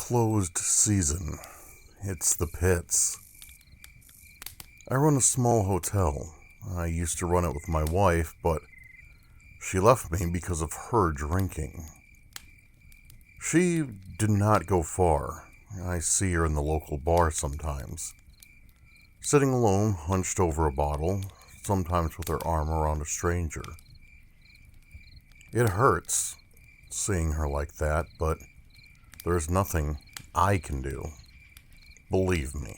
closed season. It's the pits. I run a small hotel. I used to run it with my wife, but she left me because of her drinking. She did not go far. I see her in the local bar sometimes, sitting alone, hunched over a bottle, sometimes with her arm around a stranger. It hurts seeing her like that, but there's nothing I can do. Believe me,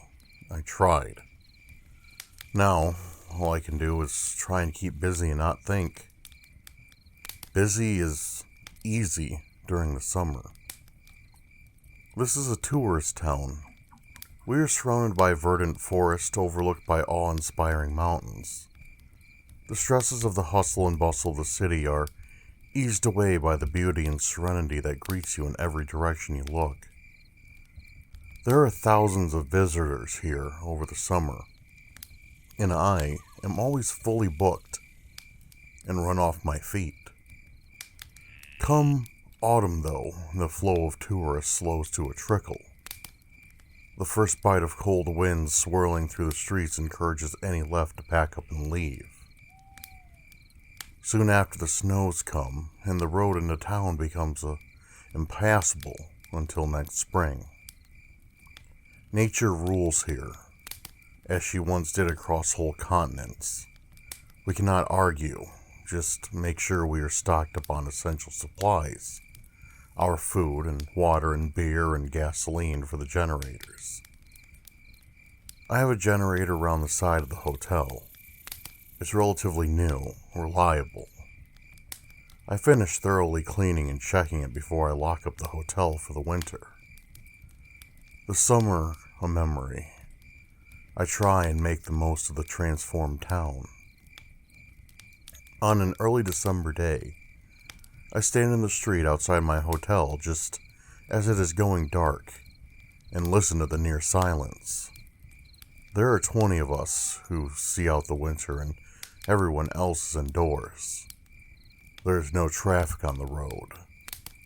I tried. Now, all I can do is try and keep busy and not think. Busy is easy during the summer. This is a tourist town. We are surrounded by verdant forest overlooked by awe-inspiring mountains. The stresses of the hustle and bustle of the city are eased away by the beauty and serenity that greets you in every direction you look. There are thousands of visitors here over the summer, and I am always fully booked and run off my feet. Come autumn, though, the flow of tourists slows to a trickle. The first bite of cold wind swirling through the streets encourages any left to pack up and leave. Soon after, the snows come, and the road into town becomes impassable until next spring. Nature rules here, as she once did across whole continents. We cannot argue, just make sure we are stocked up on essential supplies, our food and water and beer and gasoline for the generators. I have a generator around the side of the hotel. It's relatively new, reliable. I finish thoroughly cleaning and checking it before I lock up the hotel for the winter. The summer, a memory. I try and make the most of the transformed town. On an early December day, I stand in the street outside my hotel just as it is going dark and listen to the near silence. There are 20 of us who see out the winter, and everyone else is indoors. There is no traffic on the road.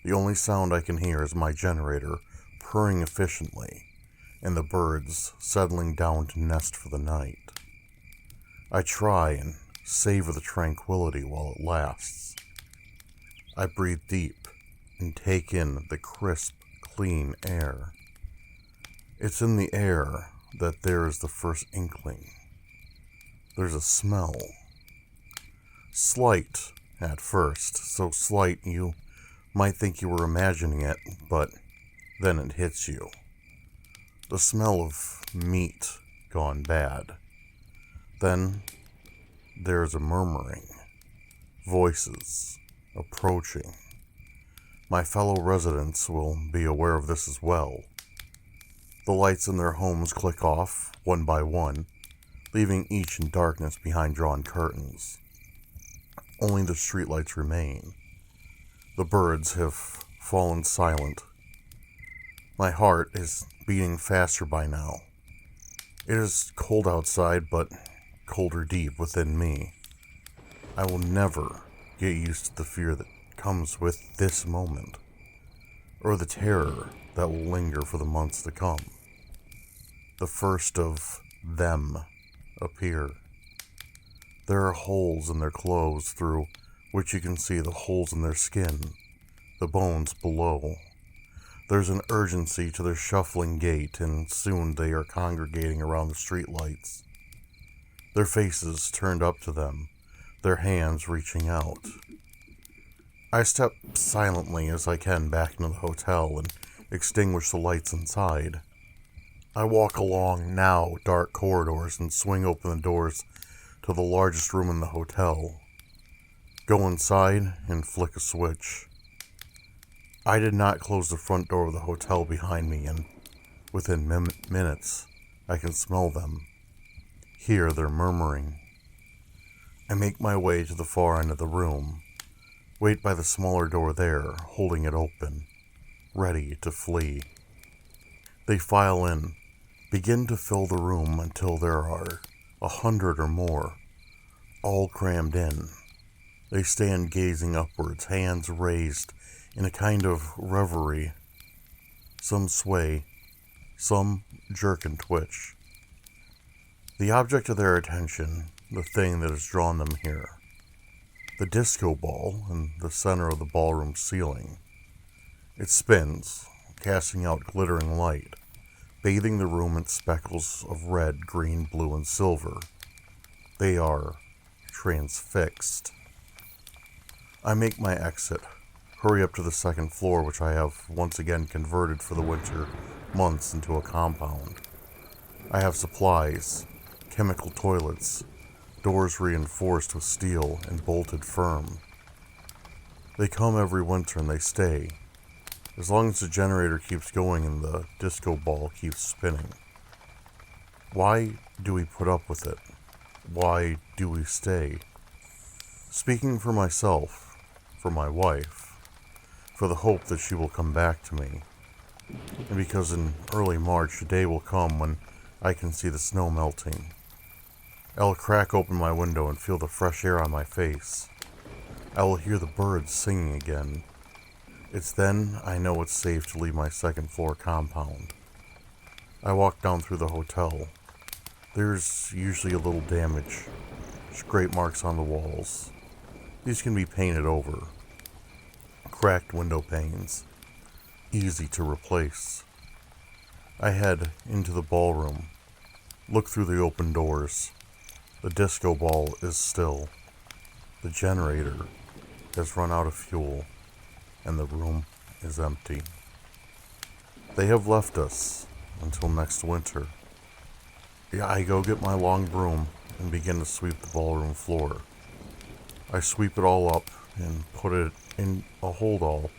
The only sound I can hear is my generator purring efficiently and the birds settling down to nest for the night. I try and savor the tranquility while it lasts. I breathe deep and take in the crisp, clean air. It's in the air that there is the first inkling. There's a smell. Slight at first, so slight you might think you were imagining it, but then it hits you. The smell of meat gone bad. Then there's a murmuring, voices approaching. My fellow residents will be aware of this as well. The lights in their homes click off, one by one, leaving each in darkness behind drawn curtains. Only the streetlights remain. The birds have fallen silent. My heart is beating faster by now. It is cold outside, but colder deep within me. I will never get used to the fear that comes with this moment, or the terror that will linger for the months to come. The first of them appear. There are holes in their clothes through which you can see the holes in their skin, the bones below. There's an urgency to their shuffling gait, and soon they are congregating around the streetlights, their faces turned up to them, their hands reaching out. I step silently as I can back into the hotel and extinguish the lights inside. I walk along now dark corridors and swing open the doors to the largest room in the hotel. Go inside and flick a switch. I did not close the front door of the hotel behind me, and within minutes I can smell them, hear their murmuring. I make my way to the far end of the room, wait by the smaller door there, holding it open, ready to flee. They file in, begin to fill the room until there are 100 or more, all crammed in. They stand gazing upwards, hands raised in a kind of reverie. some sway, some jerk and twitch. The object of their attention, the thing that has drawn them here, the disco ball in the center of the ballroom ceiling. It spins, casting out glittering light, bathing the room in speckles of red, green, blue, and silver. They are transfixed. I make my exit, hurry up to the second floor, which I have once again converted for the winter months into a compound. I have supplies, chemical toilets, doors reinforced with steel and bolted firm. They come every winter and they stay, as long as the generator keeps going and the disco ball keeps spinning. Why do we put up with it? Why do we stay? Speaking for myself, for my wife, for the hope that she will come back to me, and because in early March a day will come when I can see the snow melting. I will crack open my window and feel the fresh air on my face. I will hear the birds singing again. It's then I know it's safe to leave my second floor compound. I walk down through the hotel. There's usually a little damage, scrape marks on the walls. These can be painted over. Cracked window panes, easy to replace. I head into the ballroom, look through the open doors. The disco ball is still. The generator has run out of fuel, and the room is empty. They have left us until next winter. I go get my long broom and begin to sweep the ballroom floor. I sweep it all up and put it in a holdall.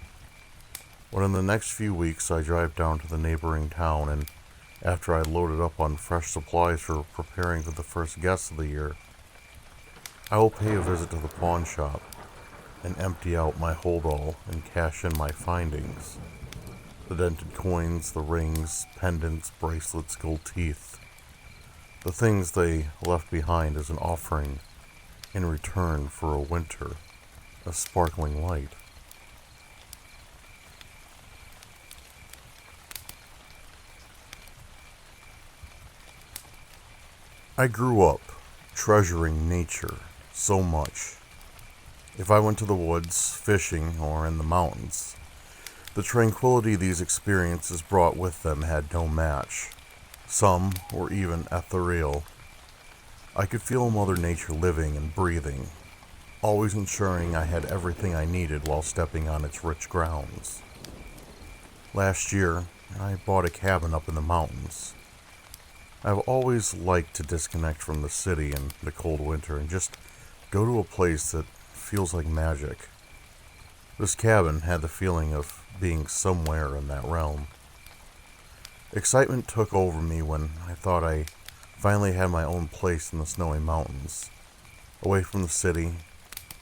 When in the next few weeks I drive down to the neighboring town, and after I loaded up on fresh supplies for preparing for the first guest of the year, I will pay a visit to the pawn shop and empty out my holdall and cash in my findings. The dented coins, the rings, pendants, bracelets, gold teeth. The things they left behind as an offering in return for a winter, a sparkling light. I grew up treasuring nature so much. If I went to the woods, fishing, or in the mountains, the tranquility these experiences brought with them had no match. Some were even ethereal. I could feel Mother Nature living and breathing, always ensuring I had everything I needed while stepping on its rich grounds. Last year, I bought a cabin up in the mountains. I've always liked to disconnect from the city in the cold winter and just go to a place that feels like magic. This cabin had the feeling of being somewhere in that realm. Excitement took over me when I thought I finally had my own place in the snowy mountains, away from the city,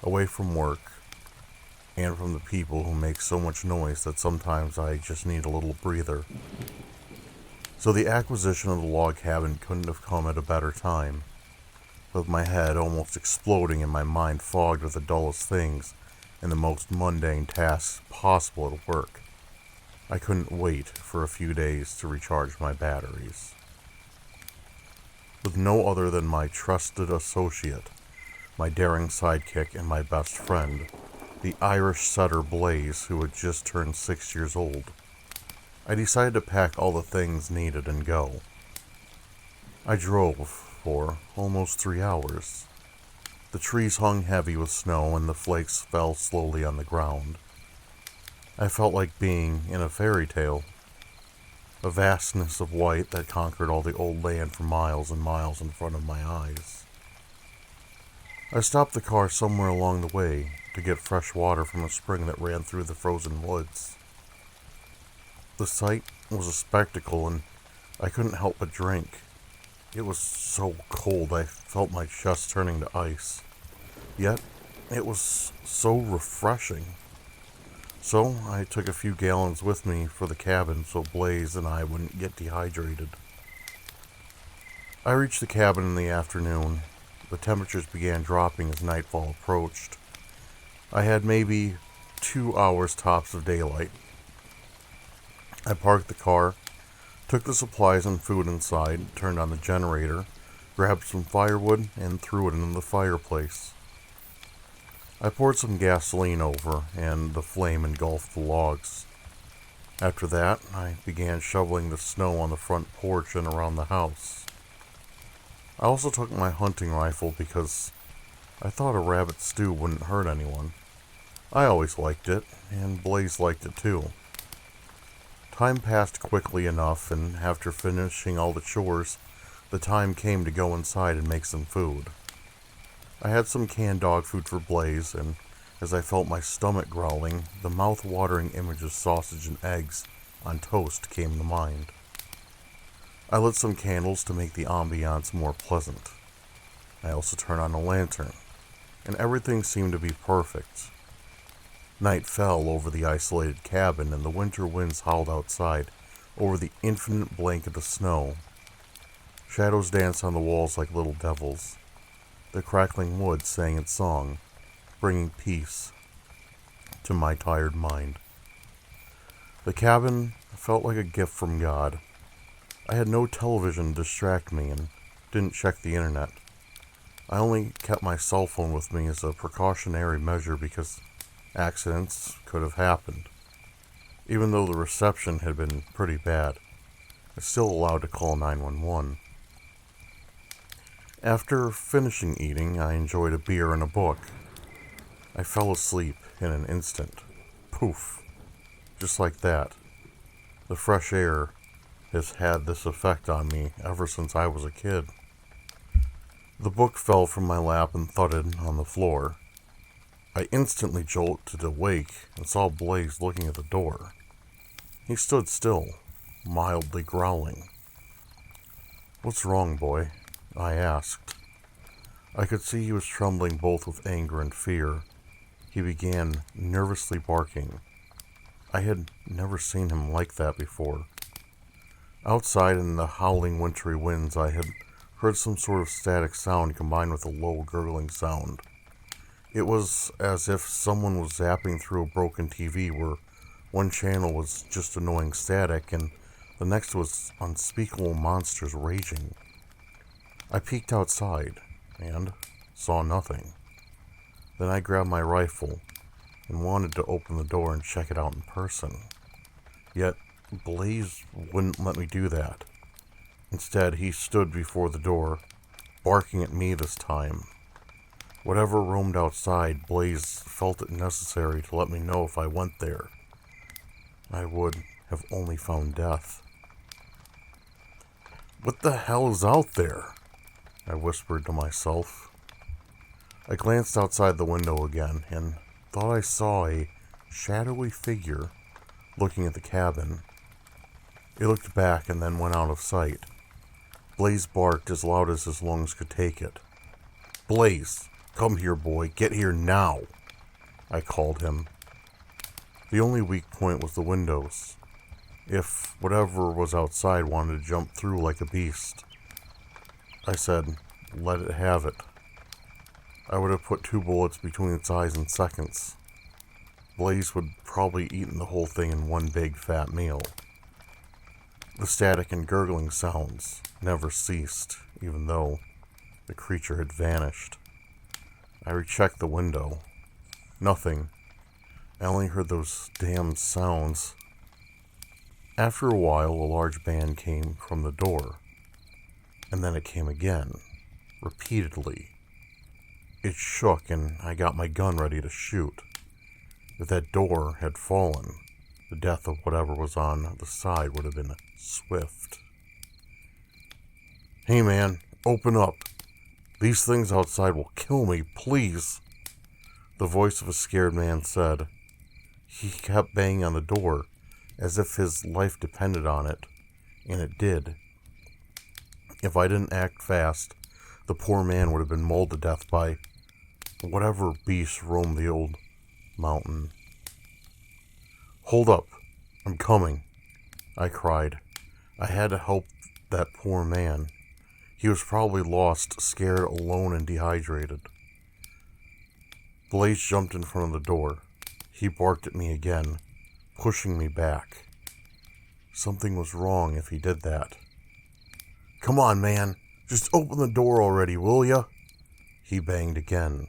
away from work, and from the people who make so much noise that sometimes I just need a little breather. So the acquisition of the log cabin couldn't have come at a better time, with my head almost exploding and my mind fogged with the dullest things and the most mundane tasks possible at work. I couldn't wait for a few days to recharge my batteries. With no other than my trusted associate, my daring sidekick, and my best friend, the Irish setter Blaze, who had just turned 6 years old, I decided to pack all the things needed and go. I drove for almost 3 hours. The trees hung heavy with snow and the flakes fell slowly on the ground. I felt like being in a fairy tale. A vastness of white that conquered all the old land for miles and miles in front of my eyes. I stopped the car somewhere along the way to get fresh water from a spring that ran through the frozen woods. The sight was a spectacle, and I couldn't help but drink. It was so cold I felt my chest turning to ice. Yet, it was so refreshing. So, I took a few gallons with me for the cabin so Blaze and I wouldn't get dehydrated. I reached the cabin in the afternoon. The temperatures began dropping as nightfall approached. I had maybe 2 hours tops of daylight. I parked the car, took the supplies and food inside, turned on the generator, grabbed some firewood, and threw it into the fireplace. I poured some gasoline over, and the flame engulfed the logs. After that, I began shoveling the snow on the front porch and around the house. I also took my hunting rifle because I thought a rabbit stew wouldn't hurt anyone. I always liked it, and Blaze liked it too. Time passed quickly enough, and after finishing all the chores, the time came to go inside and make some food. I had some canned dog food for Blaze, and as I felt my stomach growling, the mouth-watering image of sausage and eggs on toast came to mind. I lit some candles to make the ambiance more pleasant. I also turned on a lantern, and everything seemed to be perfect. Night fell over the isolated cabin, and the winter winds howled outside over the infinite blanket of snow. Shadows danced on the walls like little devils. The crackling wood sang its song, bringing peace to my tired mind. The cabin felt like a gift from God. I had no television to distract me and didn't check the internet. I only kept my cell phone with me as a precautionary measure because accidents could have happened. Even though the reception had been pretty bad, I was still allowed to call 911. After finishing eating, I enjoyed a beer and a book. I fell asleep in an instant. Poof. Just like that. The fresh air has had this effect on me ever since I was a kid. The book fell from my lap and thudded on the floor. I instantly jolted awake and saw Blaze looking at the door. He stood still, mildly growling. "What's wrong, boy?" I asked. I could see he was trembling both with anger and fear. He began nervously barking. I had never seen him like that before. Outside in the howling wintry winds, I had heard some sort of static sound combined with a low gurgling sound. It was as if someone was zapping through a broken TV where one channel was just annoying static and the next was unspeakable monsters raging. I peeked outside and saw nothing. Then I grabbed my rifle and wanted to open the door and check it out in person. Yet Blaze wouldn't let me do that. Instead, he stood before the door, barking at me this time. Whatever roamed outside, Blaze felt it necessary to let me know if I went there. I would have only found death. "What the hell is out there?" I whispered to myself. I glanced outside the window again and thought I saw a shadowy figure looking at the cabin. It looked back and then went out of sight. Blaze barked as loud as his lungs could take it. "Blaze! Come here, boy. Get here now," I called him. The only weak point was the windows. If whatever was outside wanted to jump through like a beast, I said, let it have it. I would have put 2 bullets between its eyes in seconds. Blaze would probably eaten the whole thing in one big fat meal. The static and gurgling sounds never ceased, even though the creature had vanished. I rechecked the window. Nothing. I only heard those damn sounds. After a while, a large band came from the door. And then it came again, repeatedly. It shook, and I got my gun ready to shoot. If that door had fallen, the death of whatever was on the side would have been swift. "Hey man, open up. These things outside will kill me, please," the voice of a scared man said. He kept banging on the door, as if his life depended on it, and it did. If I didn't act fast, the poor man would have been mauled to death by whatever beast roamed the old mountain. "Hold up, I'm coming," I cried. I had to help that poor man. He was probably lost, scared, alone, and dehydrated. Blaze jumped in front of the door. He barked at me again, pushing me back. Something was wrong if he did that. "Come on, man. Just open the door already, will ya?" He banged again.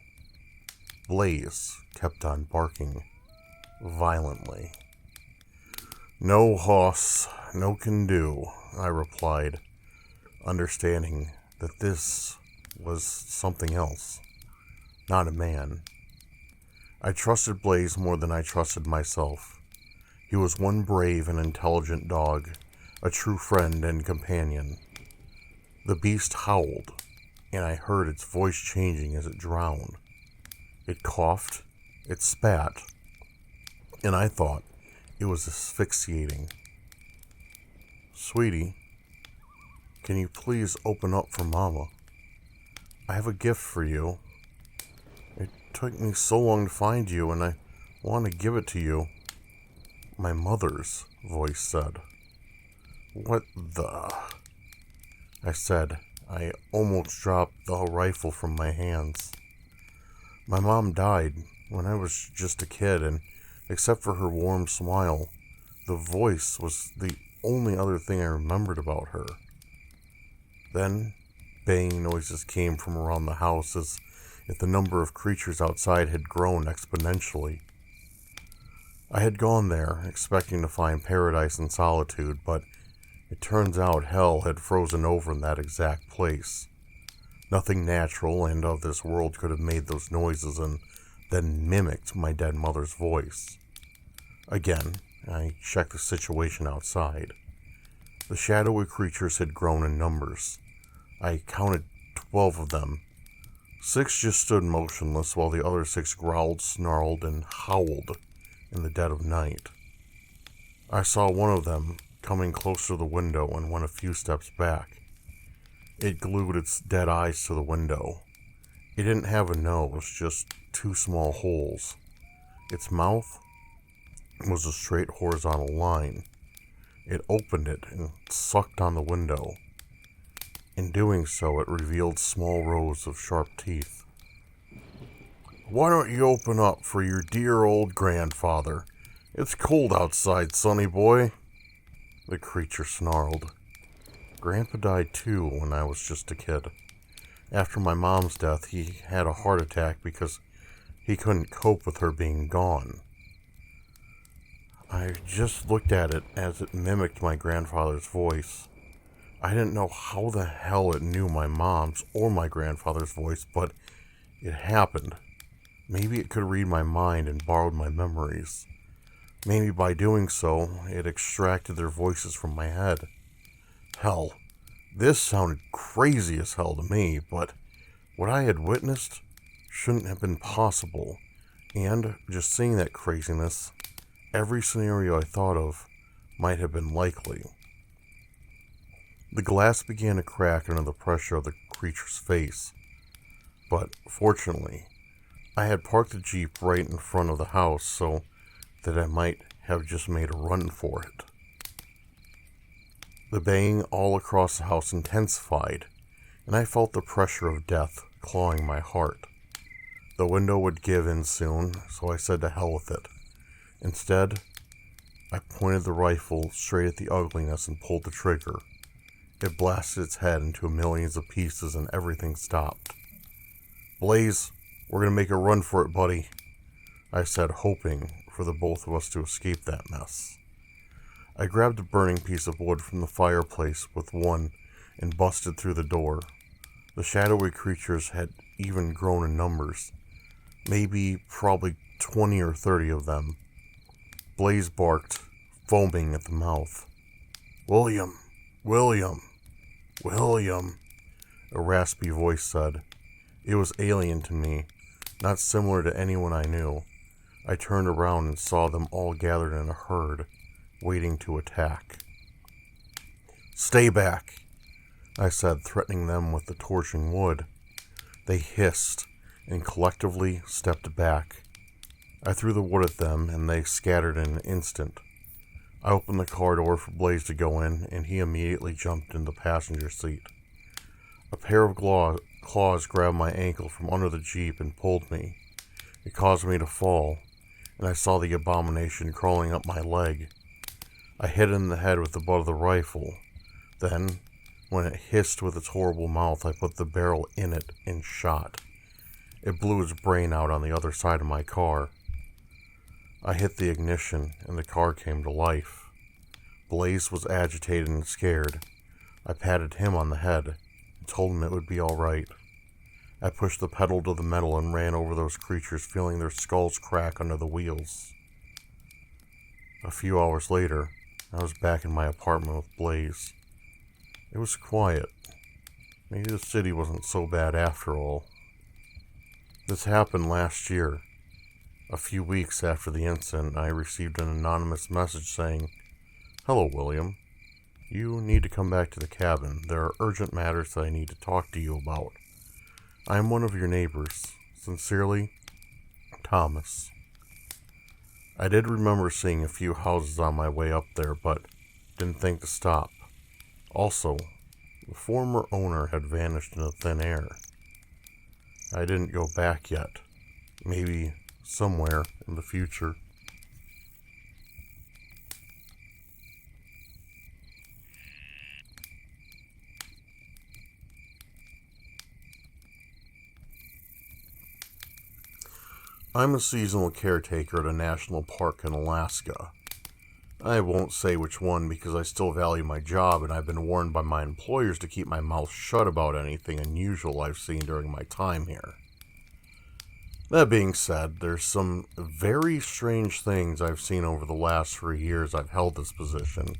Blaze kept on barking violently. "No, hoss, no can do," I replied, understanding that this was something else, not a man. I trusted Blaze more than I trusted myself. He was one brave and intelligent dog, a true friend and companion. The beast howled, and I heard its voice changing as it drowned. It coughed, it spat, and I thought it was asphyxiating. "Sweetie, can you please open up for Mama? I have a gift for you. It took me so long to find you, and I want to give it to you," my mother's voice said. "What the?" I said. I almost dropped the rifle from my hands. My mom died when I was just a kid, and except for her warm smile, the voice was the only other thing I remembered about her. Then, banging noises came from around the house as if the number of creatures outside had grown exponentially. I had gone there, expecting to find paradise and solitude, but it turns out hell had frozen over in that exact place. Nothing natural and of this world could have made those noises and then mimicked my dead mother's voice. Again, I checked the situation outside. The shadowy creatures had grown in numbers. I counted 12 of them. 6 just stood motionless while the other 6 growled, snarled, and howled in the dead of night. I saw one of them coming close to the window and went a few steps back. It glued its dead eyes to the window. It didn't have a nose, just 2 small holes. Its mouth was a straight horizontal line. It opened it and sucked on the window. In doing so, it revealed small rows of sharp teeth. "Why don't you open up for your dear old grandfather? It's cold outside, sonny boy," the creature snarled. Grandpa died too when I was just a kid. After my mom's death, he had a heart attack because he couldn't cope with her being gone. I just looked at it as it mimicked my grandfather's voice. I didn't know how the hell it knew my mom's or my grandfather's voice, but it happened. Maybe it could read my mind and borrowed my memories. Maybe by doing so, it extracted their voices from my head. Hell, this sounded crazy as hell to me, but what I had witnessed shouldn't have been possible, and just seeing that craziness, every scenario I thought of might have been likely. The glass began to crack under the pressure of the creature's face, but fortunately, I had parked the Jeep right in front of the house so that I might have just made a run for it. The banging all across the house intensified, and I felt the pressure of death clawing my heart. The window would give in soon, so I said to hell with it. Instead, I pointed the rifle straight at the ugliness and pulled the trigger. It blasted its head into millions of pieces and everything stopped. "Blaze, we're going to make a run for it, buddy," I said, hoping for the both of us to escape that mess. I grabbed a burning piece of wood from the fireplace with one and busted through the door. The shadowy creatures had even grown in numbers, probably 20 or 30 of them. Blaze barked, foaming at the mouth. "William, William, William," a raspy voice said. It was alien to me, not similar to anyone I knew. I turned around and saw them all gathered in a herd, waiting to attack. "Stay back," I said, threatening them with the torching wood. They hissed and collectively stepped back. I threw the wood at them, and they scattered in an instant. I opened the car door for Blaze to go in, and he immediately jumped into the passenger seat. A pair of claws grabbed my ankle from under the Jeep and pulled me. It caused me to fall, and I saw the abomination crawling up my leg. I hit it in the head with the butt of the rifle. Then, when it hissed with its horrible mouth, I put the barrel in it and shot. It blew its brain out on the other side of my car. I hit the ignition, and the car came to life. Blaze was agitated and scared. I patted him on the head and told him it would be all right. I pushed the pedal to the metal and ran over those creatures, feeling their skulls crack under the wheels. A few hours later, I was back in my apartment with Blaze. It was quiet. Maybe the city wasn't so bad after all. This happened last year. A few weeks after the incident, I received an anonymous message saying, "Hello, William. You need to come back to the cabin. There are urgent matters that I need to talk to you about. I am one of your neighbors. Sincerely, Thomas." I did remember seeing a few houses on my way up there, but didn't think to stop. Also, the former owner had vanished into thin air. I didn't go back yet. Maybe somewhere in the future. I'm a seasonal caretaker at a national park in Alaska. I won't say which one because I still value my job, and I've been warned by my employers to keep my mouth shut about anything unusual I've seen during my time here. That being said, there's some very strange things I've seen over the last 3 years I've held this position,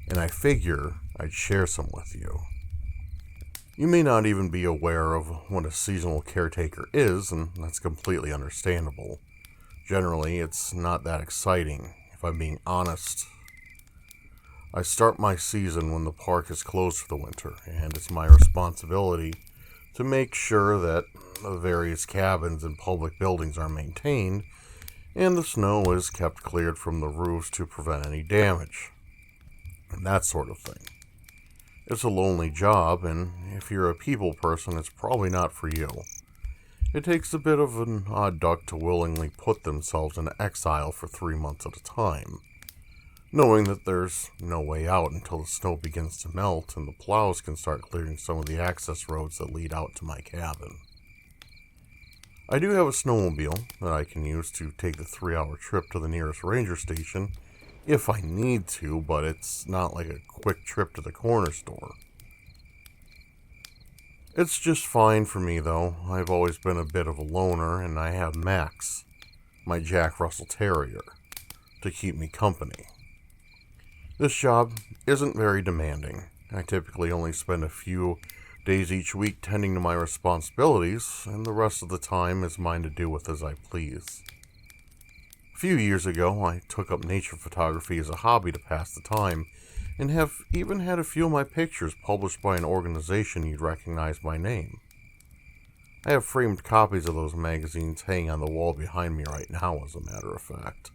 and I figure I'd share some with you. You may not even be aware of what a seasonal caretaker is, and that's completely understandable. Generally, it's not that exciting, if I'm being honest. I start my season when the park is closed for the winter, and it's my responsibility to make sure that the various cabins and public buildings are maintained, and the snow is kept cleared from the roofs to prevent any damage, and that sort of thing. It's a lonely job, and if you're a people person, it's probably not for you. It takes a bit of an odd duck to willingly put themselves in exile for 3 months at a time, knowing that there's no way out until the snow begins to melt and the plows can start clearing some of the access roads that lead out to my cabin. I do have a snowmobile that I can use to take the 3-hour trip to the nearest ranger station if I need to, but it's not like a quick trip to the corner store. It's just fine for me, though. I've always been a bit of a loner, and I have Max, my Jack Russell Terrier, to keep me company. This job isn't very demanding. I typically only spend a few days each week tending to my responsibilities, and the rest of the time is mine to do with as I please. A few years ago, I took up nature photography as a hobby to pass the time, and have even had a few of my pictures published by an organization you'd recognize by name. I have framed copies of those magazines hanging on the wall behind me right now, as a matter of fact.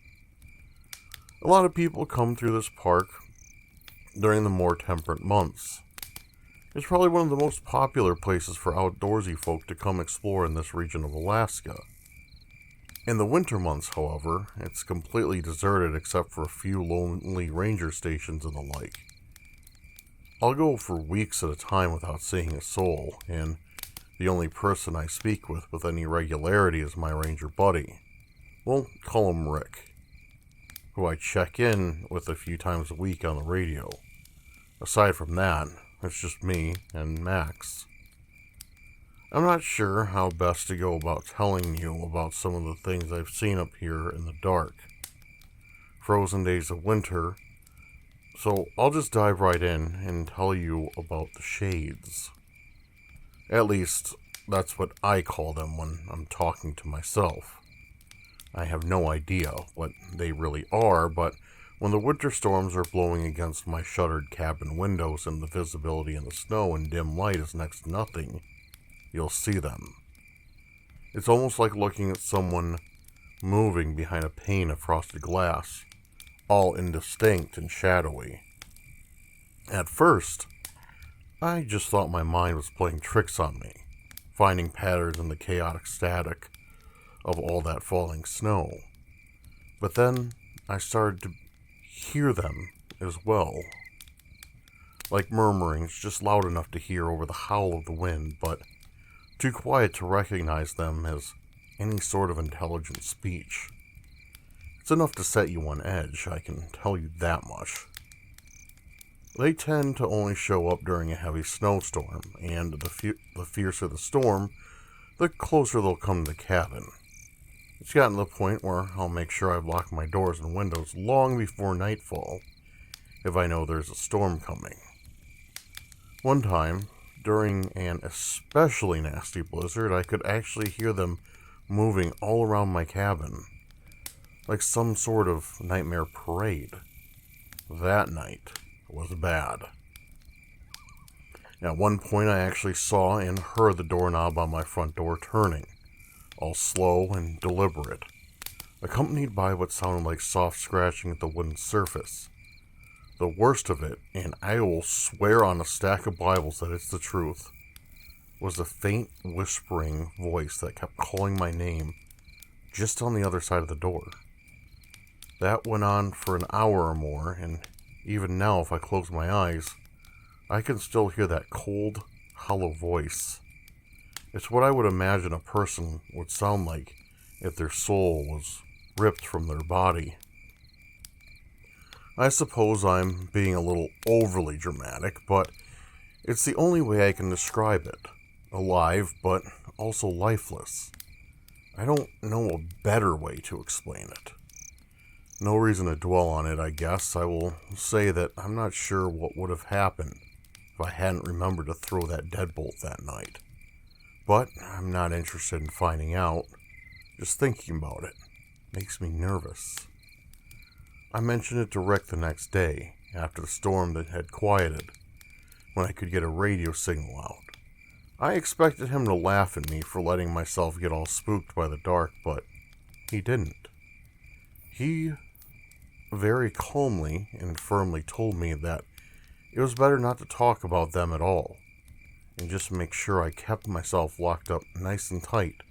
A lot of people come through this park during the more temperate months. It's probably one of the most popular places for outdoorsy folk to come explore in this region of Alaska. In the winter months, however, it's completely deserted except for a few lonely ranger stations and the like. I'll go for weeks at a time without seeing a soul, and the only person I speak with any regularity is my ranger buddy. We'll call him Rick, who I check in with a few times a week on the radio. Aside from that, it's just me and Max. I'm not sure how best to go about telling you about some of the things I've seen up here in the dark. Frozen days of winter, so I'll just dive right in and tell you about the shades. At least, that's what I call them when I'm talking to myself. I have no idea what they really are, but when the winter storms are blowing against my shuttered cabin windows and the visibility in the snow and dim light is next to nothing, you'll see them. It's almost like looking at someone moving behind a pane of frosted glass, all indistinct and shadowy. At first, I just thought my mind was playing tricks on me, finding patterns in the chaotic static of all that falling snow. But then I started to hear them as well. Like murmurings, just loud enough to hear over the howl of the wind, but too quiet to recognize them as any sort of intelligent speech. It's enough to set you on edge, I can tell you that much. They tend to only show up during a heavy snowstorm, and the fiercer the storm, the closer they'll come to the cabin. It's gotten to the point where I'll make sure I've locked my doors and windows long before nightfall, if I know there's a storm coming. One time, during an especially nasty blizzard, I could actually hear them moving all around my cabin, like some sort of nightmare parade. That night was bad. At one point, I actually saw and heard the doorknob on my front door turning, all slow and deliberate, accompanied by what sounded like soft scratching at the wooden surface. The worst of it, and I will swear on a stack of Bibles that it's the truth, was the faint whispering voice that kept calling my name just on the other side of the door. That went on for an hour or more, and even now, if I close my eyes, I can still hear that cold, hollow voice. It's what I would imagine a person would sound like if their soul was ripped from their body. I suppose I'm being a little overly dramatic, but it's the only way I can describe it. Alive, but also lifeless. I don't know a better way to explain it. No reason to dwell on it, I guess. I will say that I'm not sure what would have happened if I hadn't remembered to throw that deadbolt that night. But I'm not interested in finding out. Just thinking about it makes me nervous. I mentioned it to Rick the next day, after the storm that had quieted, when I could get a radio signal out. I expected him to laugh at me for letting myself get all spooked by the dark, but he didn't. He very calmly and firmly told me that it was better not to talk about them at all, and just make sure I kept myself locked up nice and tight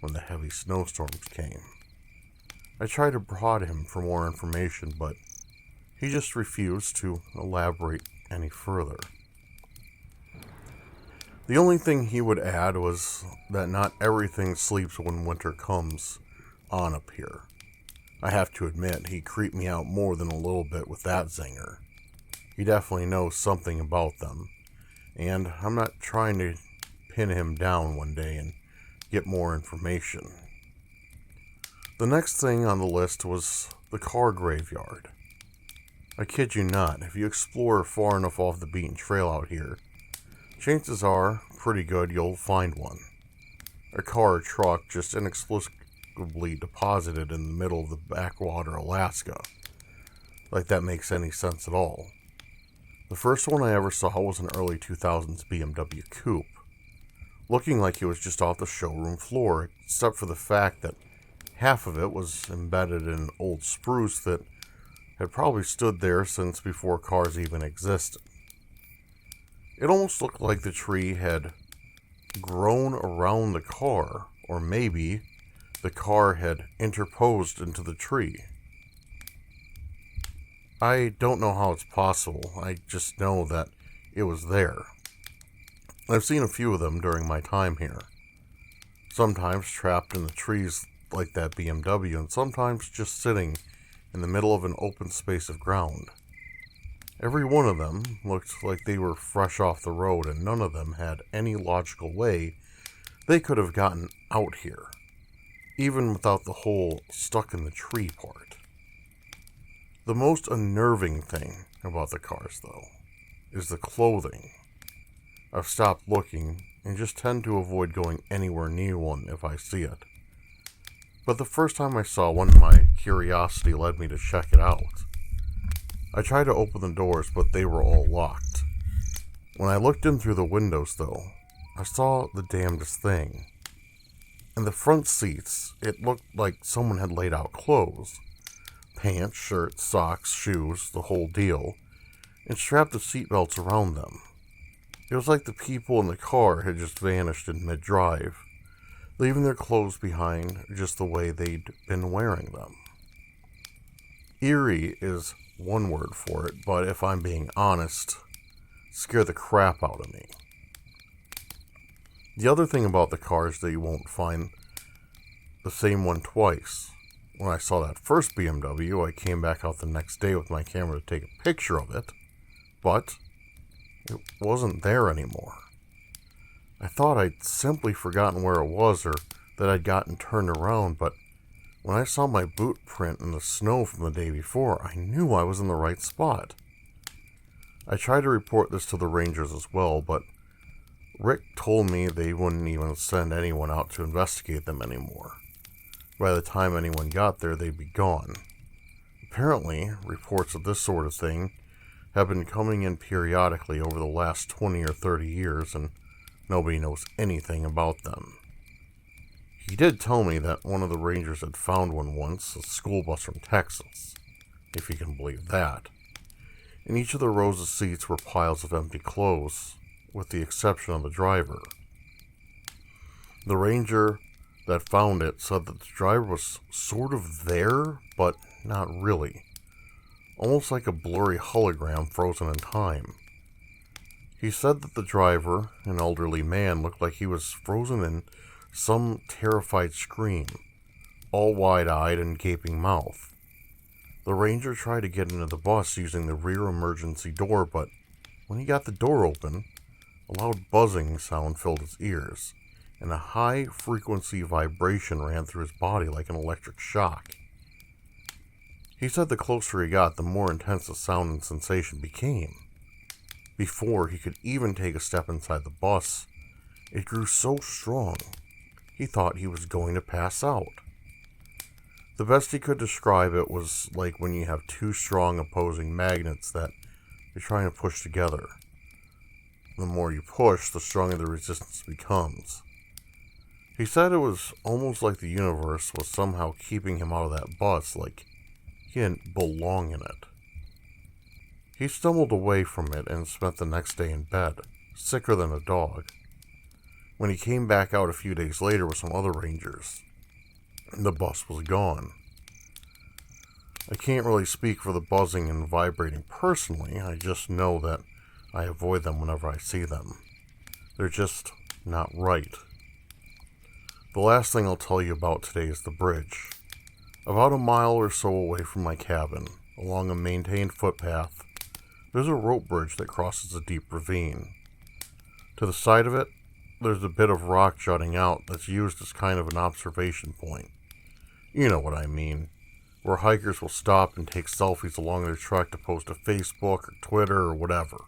when the heavy snowstorms came. I tried to prod him for more information, but he just refused to elaborate any further. The only thing he would add was that not everything sleeps when winter comes on up here. I have to admit, he creeped me out more than a little bit with that zinger. He definitely knows something about them, and I'm not trying to pin him down one day and get more information. The next thing on the list was the car graveyard. I kid you not, if you explore far enough off the beaten trail out here, chances are pretty good you'll find one. A car or truck just inexplicably deposited in the middle of the backwater Alaska. Like that makes any sense at all. The first one I ever saw was an early 2000s BMW coupe, looking like it was just off the showroom floor, except for the fact that half of it was embedded in an old spruce that had probably stood there since before cars even existed. It almost looked like the tree had grown around the car, or maybe the car had interposed into the tree. I don't know how it's possible, I just know that it was there. I've seen a few of them during my time here. Sometimes trapped in the trees like that BMW, and sometimes just sitting in the middle of an open space of ground. Every one of them looked like they were fresh off the road, and none of them had any logical way they could have gotten out here, even without the whole stuck in the tree part. The most unnerving thing about the cars, though, is the clothing. I've stopped looking and just tend to avoid going anywhere near one if I see it. But the first time I saw one, my curiosity led me to check it out. I tried to open the doors, but they were all locked. When I looked in through the windows, though, I saw the damnedest thing. In the front seats, it looked like someone had laid out clothes. Pants, shirts, socks, shoes, the whole deal, and strapped the seatbelts around them. It was like the people in the car had just vanished in mid-drive, leaving their clothes behind just the way they'd been wearing them. Eerie is one word for it, but if I'm being honest, scared the crap out of me. The other thing about the car is that you won't find the same one twice. When I saw that first BMW, I came back out the next day with my camera to take a picture of it, but it wasn't there anymore. I thought I'd simply forgotten where it was or that I'd gotten turned around, but when I saw my boot print in the snow from the day before, I knew I was in the right spot. I tried to report this to the Rangers as well, but Rick told me they wouldn't even send anyone out to investigate them anymore. By the time anyone got there, they'd be gone. Apparently, reports of this sort of thing have been coming in periodically over the last 20 or 30 years, and nobody knows anything about them. He did tell me that one of the Rangers had found one once, a school bus from Texas, if you can believe that. In each of the rows of seats were piles of empty clothes, with the exception of the driver. The Ranger that found it said that the driver was sort of there, but not really. Almost like a blurry hologram frozen in time. He said that the driver, an elderly man, looked like he was frozen in some terrified scream, all wide-eyed and gaping mouth. The Ranger tried to get into the bus using the rear emergency door, but when he got the door open, a loud buzzing sound filled his ears, and a high-frequency vibration ran through his body like an electric shock. He said the closer he got, the more intense the sound and sensation became. Before he could even take a step inside the bus, it grew so strong, he thought he was going to pass out. The best he could describe it was like when you have two strong opposing magnets that you're trying to push together. The more you push, the stronger the resistance becomes. He said it was almost like the universe was somehow keeping him out of that bus, like he didn't belong in it. He stumbled away from it and spent the next day in bed, sicker than a dog. When he came back out a few days later with some other Rangers, the bus was gone. I can't really speak for the buzzing and vibrating personally, I just know that I avoid them whenever I see them. They're just not right. The last thing I'll tell you about today is the bridge. About a mile or so away from my cabin, along a maintained footpath, there's a rope bridge that crosses a deep ravine. To the side of it, there's a bit of rock jutting out that's used as kind of an observation point. You know what I mean, where hikers will stop and take selfies along their trek to post to Facebook or Twitter or whatever.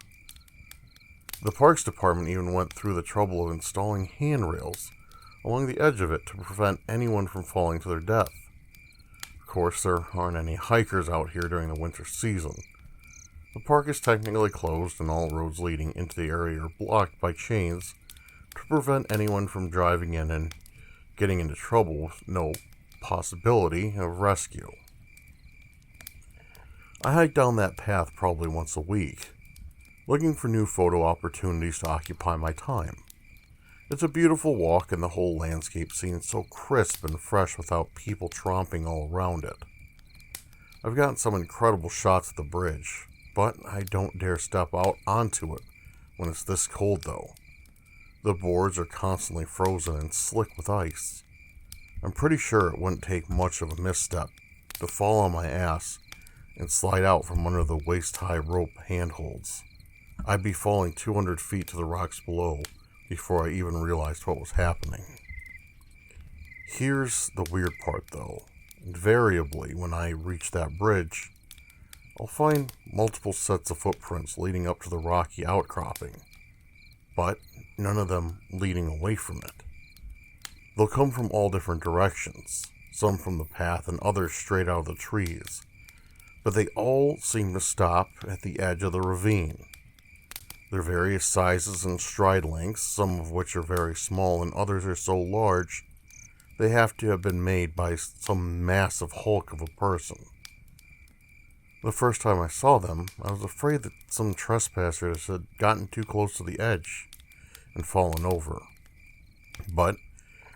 The Parks Department even went through the trouble of installing handrails along the edge of it to prevent anyone from falling to their death. Of course, there aren't any hikers out here during the winter season. The park is technically closed and all roads leading into the area are blocked by chains to prevent anyone from driving in and getting into trouble with no possibility of rescue. I hike down that path probably once a week, looking for new photo opportunities to occupy my time. It's a beautiful walk and the whole landscape seems so crisp and fresh without people tromping all around it. I've gotten some incredible shots of the bridge, but I don't dare step out onto it when it's this cold though. The boards are constantly frozen and slick with ice. I'm pretty sure it wouldn't take much of a misstep to fall on my ass and slide out from under the waist-high rope handholds. I'd be falling 200 feet to the rocks below before I even realized what was happening. Here's the weird part though. Invariably, when I reach that bridge, I'll find multiple sets of footprints leading up to the rocky outcropping, but none of them leading away from it. They'll come from all different directions, some from the path and others straight out of the trees, but they all seem to stop at the edge of the ravine. They're various sizes and stride lengths, some of which are very small and others are so large they have to have been made by some massive hulk of a person. The first time I saw them, I was afraid that some trespassers had gotten too close to the edge and fallen over. But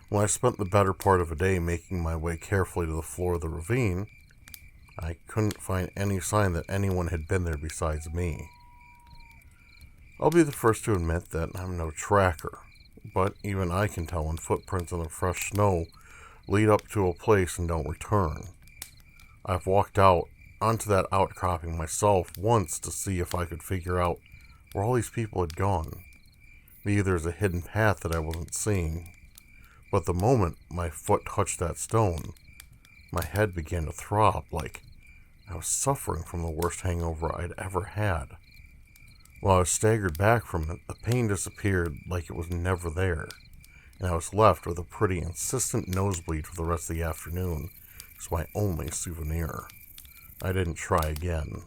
when I spent the better part of a day making my way carefully to the floor of the ravine, I couldn't find any sign that anyone had been there besides me. I'll be the first to admit that I'm no tracker, but even I can tell when footprints in the fresh snow lead up to a place and don't return. I've walked out onto that outcropping myself once to see if I could figure out where all these people had gone. Maybe there's a hidden path that I wasn't seeing. But the moment my foot touched that stone, my head began to throb like I was suffering from the worst hangover I'd ever had. While I was staggered back from it, the pain disappeared like it was never there, and I was left with a pretty insistent nosebleed for the rest of the afternoon. It's my only souvenir. I didn't try again.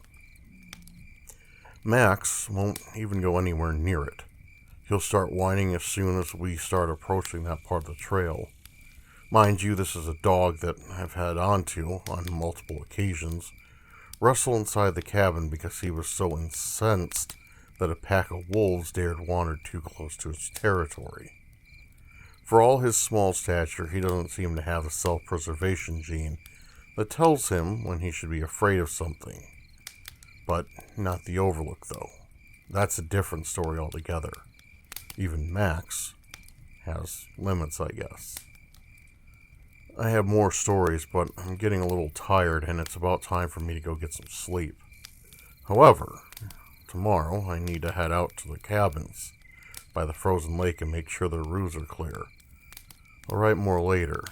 Max won't even go anywhere near it. He'll start whining as soon as we start approaching that part of the trail. Mind you, this is a dog that I've had onto on multiple occasions, wrestle inside the cabin because he was so incensed that a pack of wolves dared wander too close to his territory. For all his small stature, he doesn't seem to have a self-preservation gene that tells him when he should be afraid of something. But not the Overlook, though. That's a different story altogether. Even Max has limits, I guess. I have more stories, but I'm getting a little tired, and it's about time for me to go get some sleep. However, tomorrow I need to head out to the cabins by the frozen lake and make sure their roofs are clear. I'll write more later.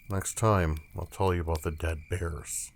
Next time, I'll tell you about the dead bears.